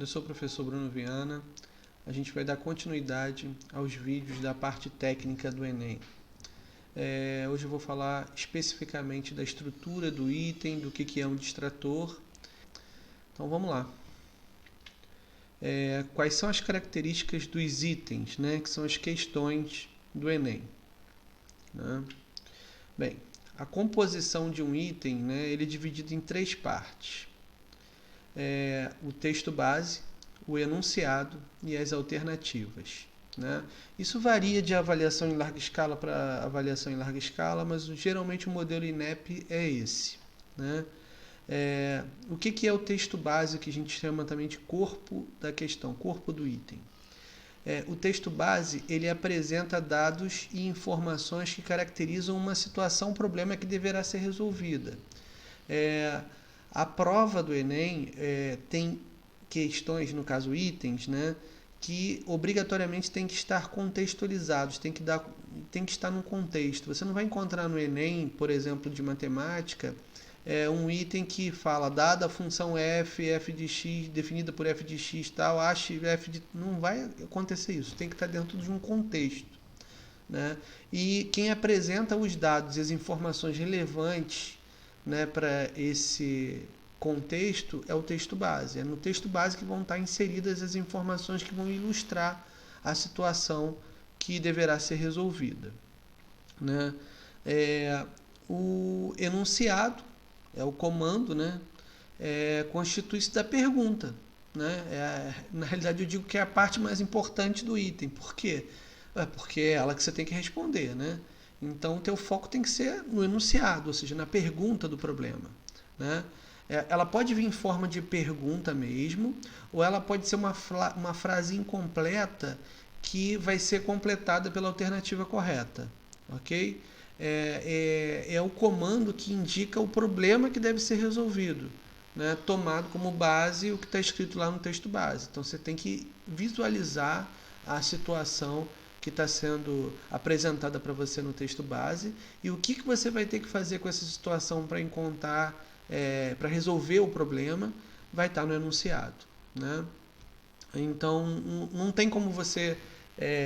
eu sou o professor Bruno Viana. A gente vai dar continuidade aos vídeos da parte técnica do Enem. Hoje eu vou falar especificamente da estrutura do item, do que é um distrator. Então vamos lá. Quais são as características dos itens, né, que são as questões do Enem? Né? Bem, a composição de um item, né, ele é dividido em 3 partes. O texto base, o enunciado e as alternativas. Né? Isso varia de avaliação em larga escala para avaliação em larga escala, mas geralmente o modelo INEP é esse. Né? O que é o texto base, que a gente chama também de corpo da questão, corpo do item? O texto base, ele apresenta dados e informações que caracterizam uma situação, problema que deverá ser resolvida. A prova do Enem tem questões, no caso itens, né, que obrigatoriamente tem que estar contextualizados, tem que estar num contexto. Você não vai encontrar no Enem, por exemplo, de matemática, um item que fala, dada a função f de x, definida por f de x, tal, ache f de... Não vai acontecer isso, tem que estar dentro de um contexto. Né? E quem apresenta os dados e as informações relevantes, né, para esse contexto é o texto base. É no texto base que vão estar inseridas as informações que vão ilustrar a situação que deverá ser resolvida. Né? O enunciado, o comando, né, constitui-se da pergunta. Né? Na realidade, eu digo que é a parte mais importante do item. Por quê? Porque é ela que você tem que responder. Né? Então, o teu foco tem que ser no enunciado, ou seja, na pergunta do problema. Né? Ela pode vir em forma de pergunta mesmo, ou ela pode ser uma frase incompleta que vai ser completada pela alternativa correta. Ok? É o comando que indica o problema que deve ser resolvido, né? Tomado como base o que está escrito lá no texto base. Então você tem que visualizar a situação que está sendo apresentada para você no texto base e o que você vai ter que fazer com essa situação para encontrar, para resolver o problema, vai estar no enunciado. Né? Então não tem como você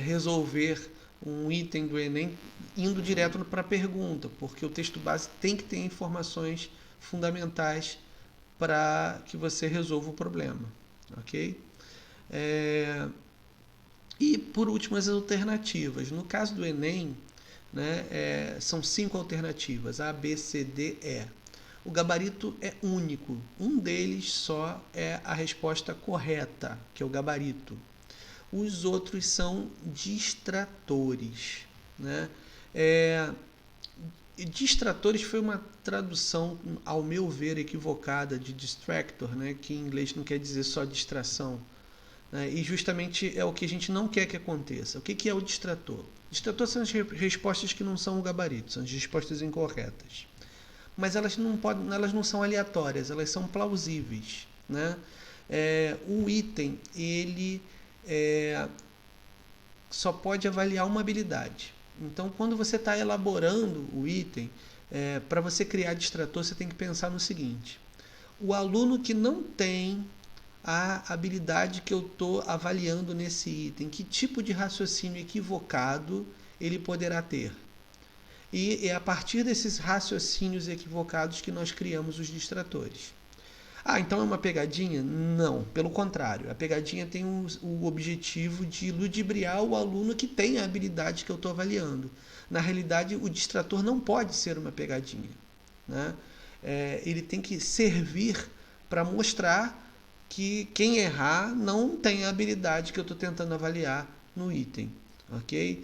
resolver um item do Enem indo direto para a pergunta, porque o texto base tem que ter informações fundamentais para que você resolva o problema. Ok? E, por último, as alternativas. No caso do Enem, né, são 5 alternativas, A, B, C, D, E. O gabarito é único. Um deles só é a resposta correta, que é o gabarito. Os outros são distratores. Né? Distratores foi uma tradução, ao meu ver, equivocada de distractor, né, que em inglês não quer dizer só distração. E justamente é o que a gente não quer que aconteça. O que é o distrator? O distrator são as respostas que não são o gabarito, são as respostas incorretas. Mas elas não são aleatórias, elas são plausíveis. Né? O item, ele só pode avaliar uma habilidade. Então, quando você está elaborando o item, para você criar distrator, você tem que pensar no seguinte: o aluno que não tem a habilidade que eu estou avaliando nesse item, que tipo de raciocínio equivocado ele poderá ter? E é a partir desses raciocínios equivocados que nós criamos os distratores. Então é uma pegadinha? Não, pelo contrário. A pegadinha tem o objetivo de ludibriar o aluno que tem a habilidade que eu estou avaliando. Na realidade, o distrator não pode ser uma pegadinha. Né? Ele tem que servir para mostrar que quem errar não tem a habilidade que eu estou tentando avaliar no item. Ok?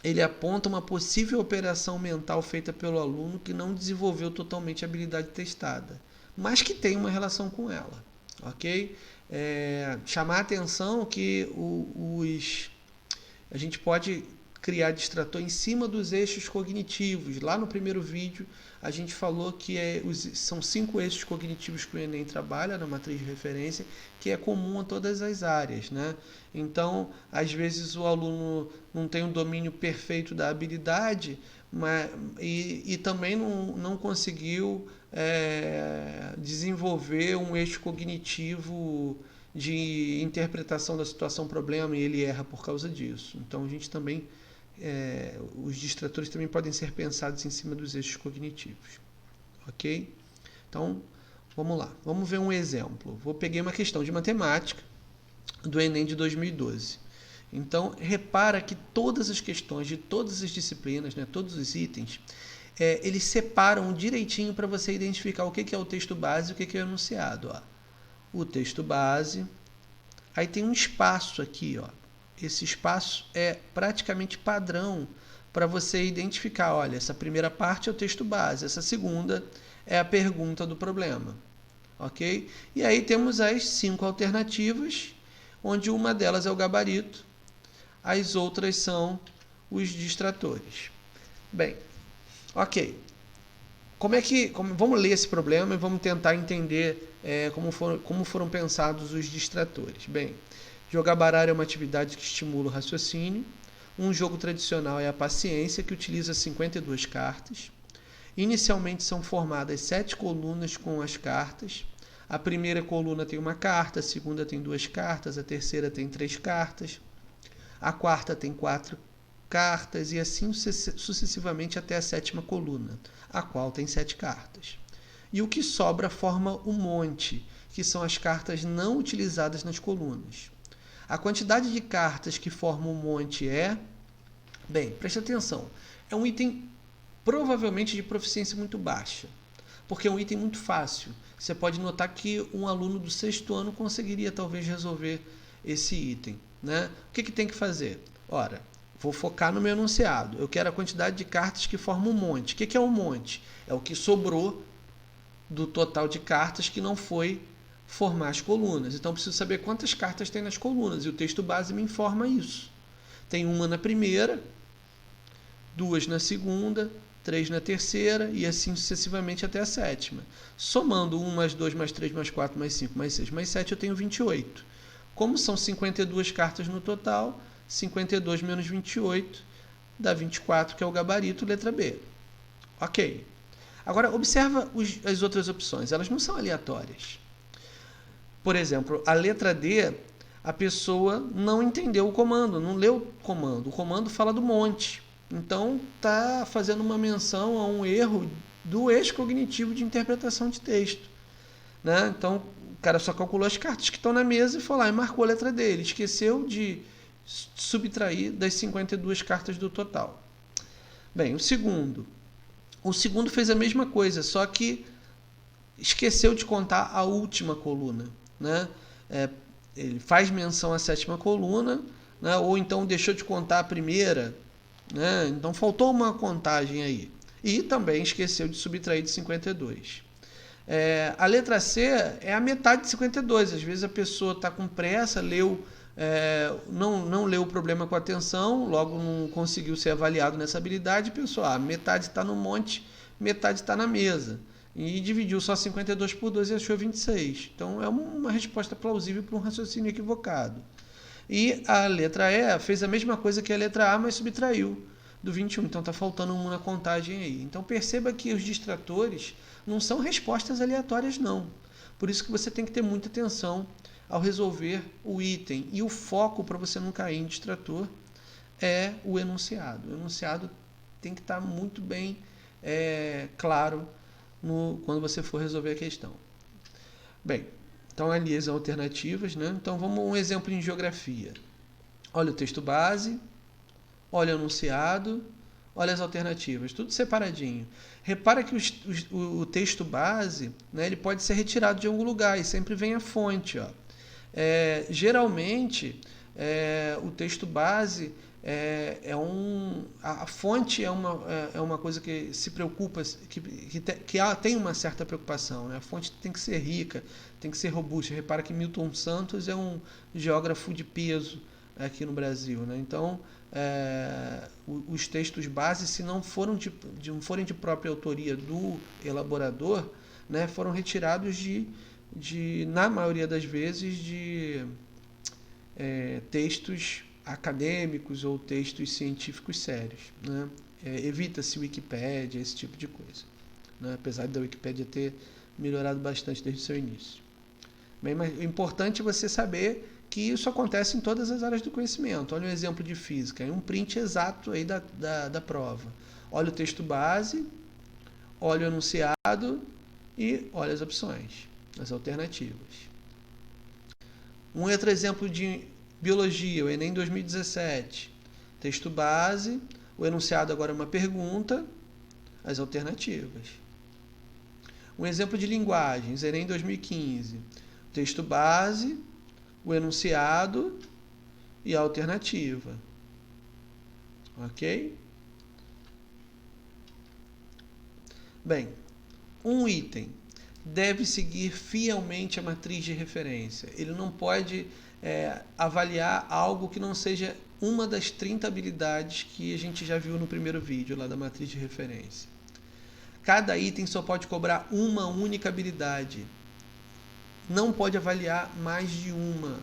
Ele aponta uma possível operação mental feita pelo aluno que não desenvolveu totalmente a habilidade testada, mas que tem uma relação com ela. Ok? Chamar a atenção que a gente pode criar distrator em cima dos eixos cognitivos. Lá no primeiro vídeo a gente falou que são 5 eixos cognitivos que o Enem trabalha na matriz de referência, que é comum a todas as áreas. Né? Então, às vezes o aluno não tem um domínio perfeito da habilidade, e também não conseguiu desenvolver um eixo cognitivo de interpretação da situação problema, e ele erra por causa disso. Então a gente também os distratores também podem ser pensados em cima dos eixos cognitivos, ok? Então vamos lá, vamos ver um exemplo. Peguei uma questão de matemática do Enem de 2012. Então repara que todas as questões de todas as disciplinas, né, todos os itens, eles separam direitinho para você identificar o que é o texto base e o que é o enunciado. Ó. O texto base, aí tem um espaço aqui, ó. Esse espaço é praticamente padrão para você identificar, olha, essa primeira parte é o texto base, essa segunda é a pergunta do problema, ok? E aí temos as 5 alternativas, onde uma delas é o gabarito, as outras são os distratores. Bem, ok. Vamos ler esse problema e vamos tentar entender como foram pensados os distratores. Bem, jogar baralho é uma atividade que estimula o raciocínio. Um jogo tradicional é a paciência, que utiliza 52 cartas. Inicialmente são formadas 7 colunas com as cartas. A primeira coluna tem uma carta, a segunda tem 2 cartas, a terceira tem 3 cartas, a quarta tem 4 cartas e assim sucessivamente até a 7ª coluna, a qual tem 7 cartas. E o que sobra forma o monte, que são as cartas não utilizadas nas colunas. A quantidade de cartas que forma o monte bem, preste atenção, é um item provavelmente de proficiência muito baixa, porque é um item muito fácil. Você pode notar que um aluno do 6º ano conseguiria talvez resolver esse item, né? O que tem que fazer? Ora, vou focar no meu enunciado. Eu quero a quantidade de cartas que formam um monte. O que é um monte? É o que sobrou do total de cartas que não foi formar as colunas. Então, eu preciso saber quantas cartas tem nas colunas. E o texto base me informa isso. Tem uma na primeira, 2 na segunda, 3 na terceira e assim sucessivamente até a 7ª. Somando 1 mais 2 mais 3 mais 4 mais 5 mais 6 mais 7, eu tenho 28. Como são 52 cartas no total, 52 menos 28 dá 24, que é o gabarito, letra B. Ok. Agora, observa as outras opções. Elas não são aleatórias. Por exemplo, a letra D, a pessoa não entendeu o comando, não leu o comando. O comando fala do monte. Então, está fazendo uma menção a um erro do eixo cognitivo de interpretação de texto. Né? Então, o cara só calculou as cartas que estão na mesa e foi lá e marcou a letra D. Ele esqueceu de subtrair das 52 cartas do total. Bem, o segundo fez a mesma coisa, só que esqueceu de contar a última coluna. Né? Ele faz menção à 7ª coluna, né? Ou então deixou de contar a primeira, né? Então faltou uma contagem aí. E também esqueceu de subtrair de 52. A letra C é a metade de 52. Às vezes a pessoa está com pressa, não leu o problema com atenção, logo não conseguiu ser avaliado nessa habilidade e pensou, metade está no monte, metade está na mesa. E dividiu só 52 por 2 e achou 26. Então é uma resposta plausível para um raciocínio equivocado. E a letra E fez a mesma coisa que a letra A, mas subtraiu do 21. Então está faltando uma contagem aí. Então perceba que os distratores não são respostas aleatórias, não. Por isso que você tem que ter muita atenção ao resolver o item. E o foco para você não cair em distrator é o enunciado. O enunciado tem que estar muito bem claro quando você for resolver a questão. Bem, então ali as alternativas, né? Então vamos um exemplo em geografia. Olha o texto base, olha o enunciado, olha as alternativas, tudo separadinho. Repara que o texto base, né, ele pode ser retirado de algum lugar e sempre vem a fonte. Ó. Geralmente, o texto base a fonte é uma coisa que se preocupa, que tem uma certa preocupação. Né? A fonte tem que ser rica, tem que ser robusta. Repara que Milton Santos é um geógrafo de peso aqui no Brasil. Né? Então, os textos base, se não forem de própria autoria do elaborador, né, foram retirados na maioria das vezes, de textos acadêmicos ou textos científicos sérios. Né? evita-se Wikipédia, esse tipo de coisa, né? Apesar da Wikipédia ter melhorado bastante desde o seu início. Bem, mas o importante é você saber que isso acontece em todas as áreas do conhecimento. Olha um exemplo de física, um print exato aí da prova. Olha o texto base, olha o enunciado e olha as opções, as alternativas. Um outro exemplo de biologia, o Enem 2017. Texto base, o enunciado agora é uma pergunta, as alternativas. Um exemplo de linguagens, Enem 2015. Texto base, o enunciado e a alternativa. Ok? Bem, um item deve seguir fielmente a matriz de referência. Ele não pode avaliar algo que não seja uma das 30 habilidades que a gente já viu no primeiro vídeo lá da matriz de referência. Cada item só pode cobrar uma única habilidade. Não pode avaliar mais de uma.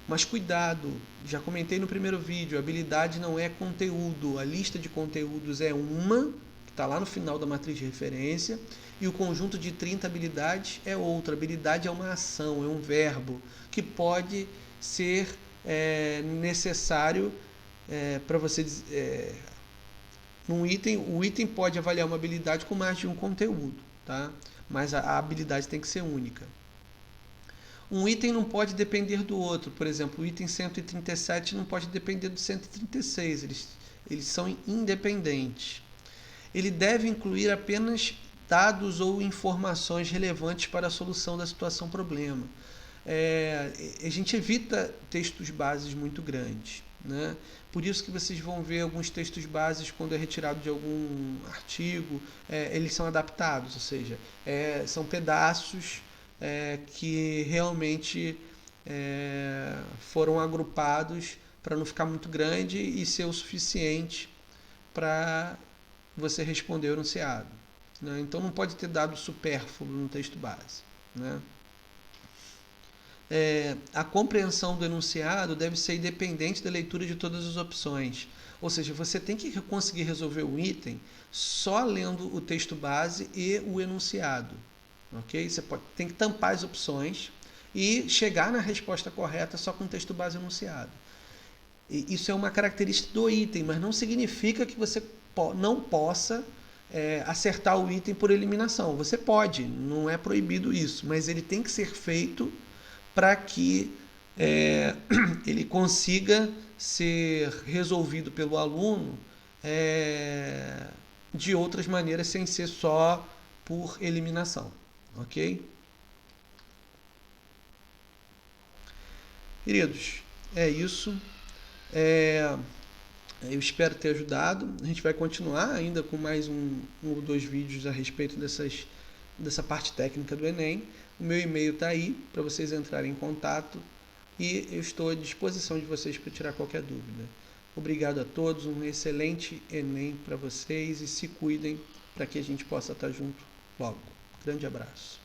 Mas cuidado, já comentei no primeiro vídeo, a habilidade não é conteúdo. A lista de conteúdos é uma, que está lá no final da matriz de referência, e o conjunto de 30 habilidades é outra. A habilidade é uma ação, é um verbo, que pode ser necessário para você... num item, o item pode avaliar uma habilidade com mais de um conteúdo, tá? Mas a habilidade tem que ser única. Um item não pode depender do outro. Por exemplo, o item 137 não pode depender do 136. Eles são independentes. Ele deve incluir apenas dados ou informações relevantes para a solução da situação problema. A gente evita textos bases muito grandes, né? Por isso que vocês vão ver alguns textos bases quando é retirado de algum artigo, eles são adaptados, ou seja, são pedaços que realmente foram agrupados para não ficar muito grande e ser o suficiente para você responder o enunciado, né? Então não pode ter dado supérfluo no texto base, né? A compreensão do enunciado deve ser independente da leitura de todas as opções. Ou seja, você tem que conseguir resolver o item só lendo o texto base e o enunciado. Okay? Você tem que tampar as opções e chegar na resposta correta só com o texto base e enunciado. E isso é uma característica do item, mas não significa que você não possa acertar o item por eliminação. Você pode, não é proibido isso, mas ele tem que ser feito para que ele consiga ser resolvido pelo aluno de outras maneiras, sem ser só por eliminação. Ok? Queridos, é isso. Eu espero ter ajudado. A gente vai continuar ainda com mais um ou dois vídeos a respeito dessa parte técnica do Enem. O meu e-mail está aí para vocês entrarem em contato e eu estou à disposição de vocês para tirar qualquer dúvida. Obrigado a todos, um excelente Enem para vocês e se cuidem para que a gente possa estar junto logo. Grande abraço.